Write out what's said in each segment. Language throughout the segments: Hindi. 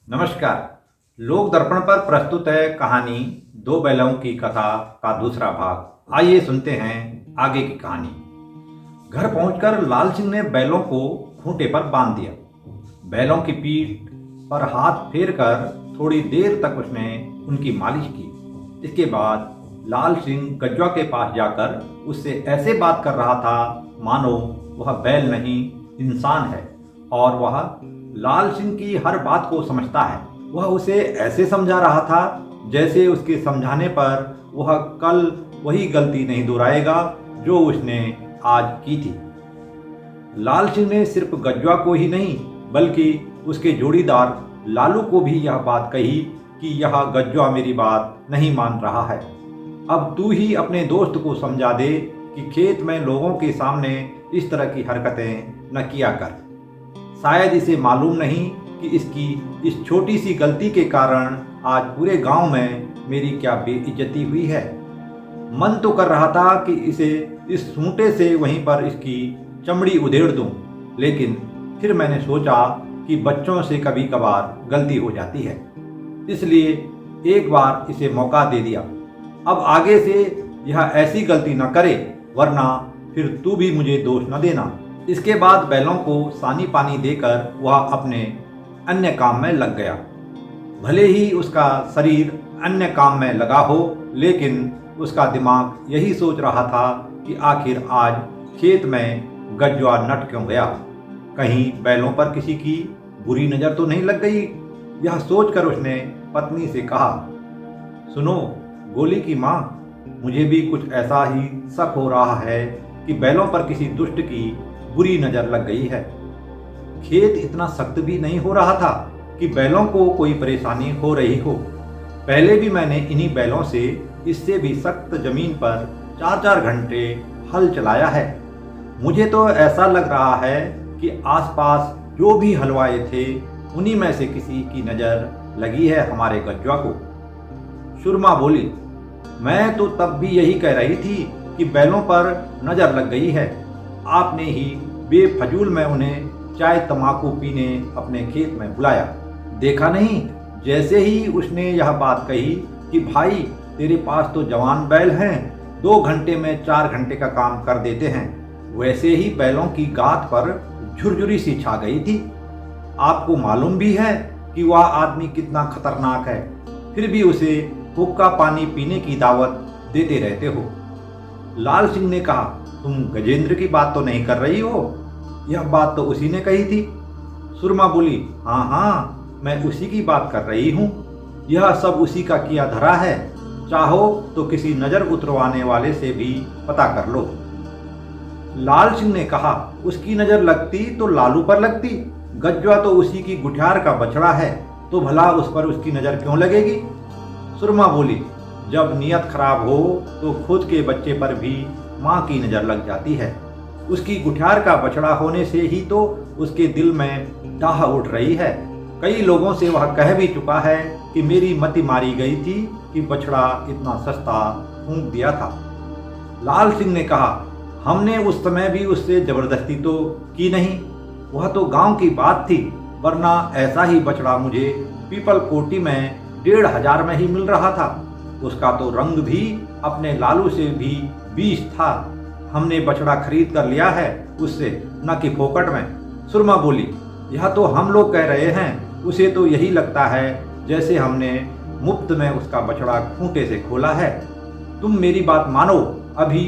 नमस्कार। लोक दर्पण पर प्रस्तुत है कहानी दो बैलों की कथा का दूसरा भाग। आइए सुनते हैं आगे की कहानी। घर पहुंचकर लाल सिंह ने बैलों को खूंटे पर बांध दिया। बैलों की पीठ पर हाथ फेर कर थोड़ी देर तक उसने उनकी मालिश की। इसके बाद लाल सिंह गज्वा के पास जाकर उससे ऐसे बात कर रहा था मानो वह बैल नहीं इंसान है और वह लाल सिंह की हर बात को समझता है। वह उसे ऐसे समझा रहा था जैसे उसके समझाने पर वह कल वही गलती नहीं दोहराएगा जो उसने आज की थी। लाल सिंह ने सिर्फ गज्वा को ही नहीं बल्कि उसके जोड़ीदार लालू को भी यह बात कही कि यह गज्वा मेरी बात नहीं मान रहा है। अब तू ही अपने दोस्त को समझा दे कि खेत में लोगों के सामने इस तरह की हरकतें न किया कर। शायद इसे मालूम नहीं कि इसकी इस छोटी सी गलती के कारण आज पूरे गांव में मेरी क्या बेइज्जती हुई है। मन तो कर रहा था कि इसे इस सूंटे से वहीं पर इसकी चमड़ी उधेड़ दूं, लेकिन फिर मैंने सोचा कि बच्चों से कभी कभार गलती हो जाती है, इसलिए एक बार इसे मौका दे दिया। अब आगे से यह ऐसी गलती न करे, वरना फिर तू भी मुझे दोष न देना। इसके बाद बैलों को सानी पानी देकर वह अपने अन्य काम में लग गया। भले ही उसका शरीर अन्य काम में लगा हो, लेकिन उसका दिमाग यही सोच रहा था कि आखिर आज खेत में गज्वा नट क्यों गया। कहीं बैलों पर किसी की बुरी नज़र तो नहीं लग गई। यह सोचकर उसने पत्नी से कहा, सुनो गोली की माँ, मुझे भी कुछ ऐसा ही शक हो रहा है कि बैलों पर किसी दुष्ट की बुरी नज़र लग गई है। खेत इतना सख्त भी नहीं हो रहा था कि बैलों को कोई परेशानी हो रही हो। पहले भी मैंने इन्हीं बैलों से इससे भी सख्त जमीन पर 4-4 घंटे हल चलाया है। मुझे तो ऐसा लग रहा है कि आसपास जो भी हलवाए थे उन्हीं में से किसी की नज़र लगी है हमारे गज्वा को। सुरमा बोली, मैं तो तब भी यही कह रही थी कि बैलों पर नज़र लग गई है। आपने ही बेफजूल में उन्हें चाय तमाकू पीने अपने खेत में बुलाया। देखा नहीं, जैसे ही उसने यह बात कही कि भाई तेरे पास तो जवान बैल हैं, 2 घंटे में 4 घंटे का काम कर देते हैं, वैसे ही बैलों की गात पर झुरझुरी सी छा गई थी। आपको मालूम भी है कि वह आदमी कितना खतरनाक है, फिर भी उसे हुक्का पानी पीने की दावत देते रहते हो। लाल सिंह ने कहा, तुम गजेंद्र की बात तो नहीं कर रही हो? यह बात तो उसी ने कही थी। सुरमा बोली, हाँ हाँ, मैं उसी की बात कर रही हूँ। यह सब उसी का किया धरा है। चाहो तो किसी नज़र उतरवाने वाले से भी पता कर लो। लाल सिंह ने कहा, उसकी नज़र लगती तो लालू पर लगती। गज्वा तो उसी की गुठियार का बछड़ा है, तो भला उस पर उसकी नज़र क्यों लगेगी? सुरमा बोली, जब नीयत खराब हो तो खुद के बच्चे पर भी माँ की नज़र लग जाती है। उसकी गुठियार का बछड़ा होने से ही तो उसके दिल में डाह उठ रही है। कई लोगों से वह कह भी चुका है कि मेरी मति मारी गई थी कि बछड़ा इतना सस्ता फूंक दिया था। लाल सिंह ने कहा, हमने उस समय भी उससे जबरदस्ती तो की नहीं, वह तो गांव की बात थी, वरना ऐसा ही बछड़ा मुझे पीपल कोटी में 1,500 में ही मिल रहा था। उसका तो रंग भी अपने लालू से भी 20 था। हमने बछड़ा खरीद कर लिया है उससे, न कि फोकट में। सुरमा बोली, यह तो हम लोग कह रहे हैं, उसे तो यही लगता है जैसे हमने मुफ्त में उसका बछड़ा खूंटे से खोला है। तुम मेरी बात मानो, अभी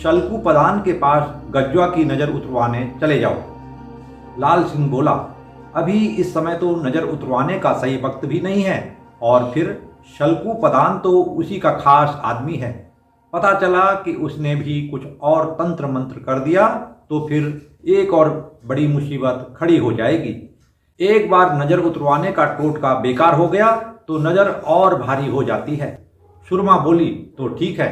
शलकू प्रधान के पास गज्वा की नज़र उतरवाने चले जाओ। लाल सिंह बोला, अभी इस समय तो नज़र उतरवाने का सही वक्त भी नहीं है, और फिर शलकू प्रधान तो उसी का खास आदमी है। पता चला कि उसने भी कुछ और तंत्र मंत्र कर दिया तो फिर एक और बड़ी मुसीबत खड़ी हो जाएगी। एक बार नज़र उतरवाने का टोटका बेकार हो गया तो नज़र और भारी हो जाती है। सुरमा बोली, तो ठीक है,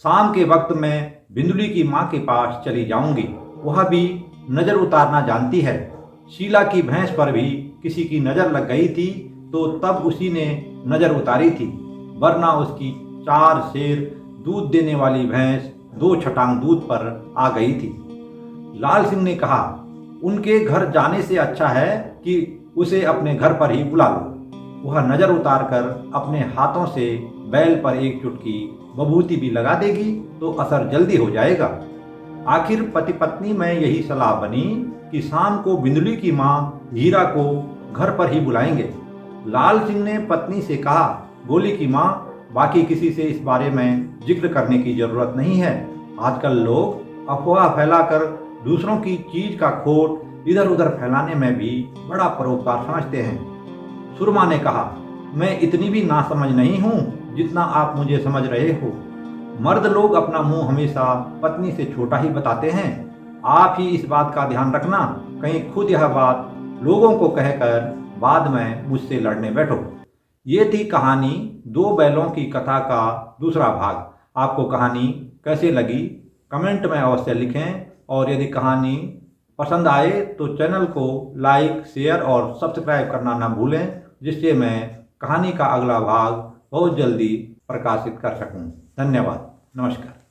शाम के वक्त में बिंदुली की माँ के पास चली जाऊंगी, वह भी नज़र उतारना जानती है। शीला की भैंस पर भी किसी की नज़र लग गई थी तो तब उसी ने नज़र उतारी थी, वरना उसकी 4 शेर दूध देने वाली भैंस 2 छटांग दूध पर आ गई थी। लाल सिंह ने कहा, उनके घर जाने से अच्छा है कि उसे अपने घर पर ही बुला लो। वह नजर उतार कर अपने हाथों से बैल पर एक चुटकी विभूति भी लगा देगी तो असर जल्दी हो जाएगा। आखिर पति पत्नी में यही सलाह बनी कि शाम को बिंदुली की माँ हीरा को घर पर ही बुलाएंगे। लाल सिंह ने पत्नी से कहा, बोली कि माँ, बाकी किसी से इस बारे में जिक्र करने की जरूरत नहीं है। आजकल लोग अफवाह फैलाकर दूसरों की चीज का खोट इधर उधर फैलाने में भी बड़ा परोपकार समझते हैं। सुरमा ने कहा, मैं इतनी भी नासमझ नहीं हूँ जितना आप मुझे समझ रहे हो। मर्द लोग अपना मुंह हमेशा पत्नी से छोटा ही बताते हैं। आप ही इस बात का ध्यान रखना, कहीं खुद यह बात लोगों को कहकर बाद में मुझसे लड़ने बैठो। ये थी कहानी दो बैलों की कथा का दूसरा भाग। आपको कहानी कैसे लगी कमेंट में अवश्य लिखें, और यदि कहानी पसंद आए तो चैनल को लाइक, शेयर और सब्सक्राइब करना ना भूलें, जिससे मैं कहानी का अगला भाग बहुत जल्दी प्रकाशित कर सकूं। धन्यवाद। नमस्कार।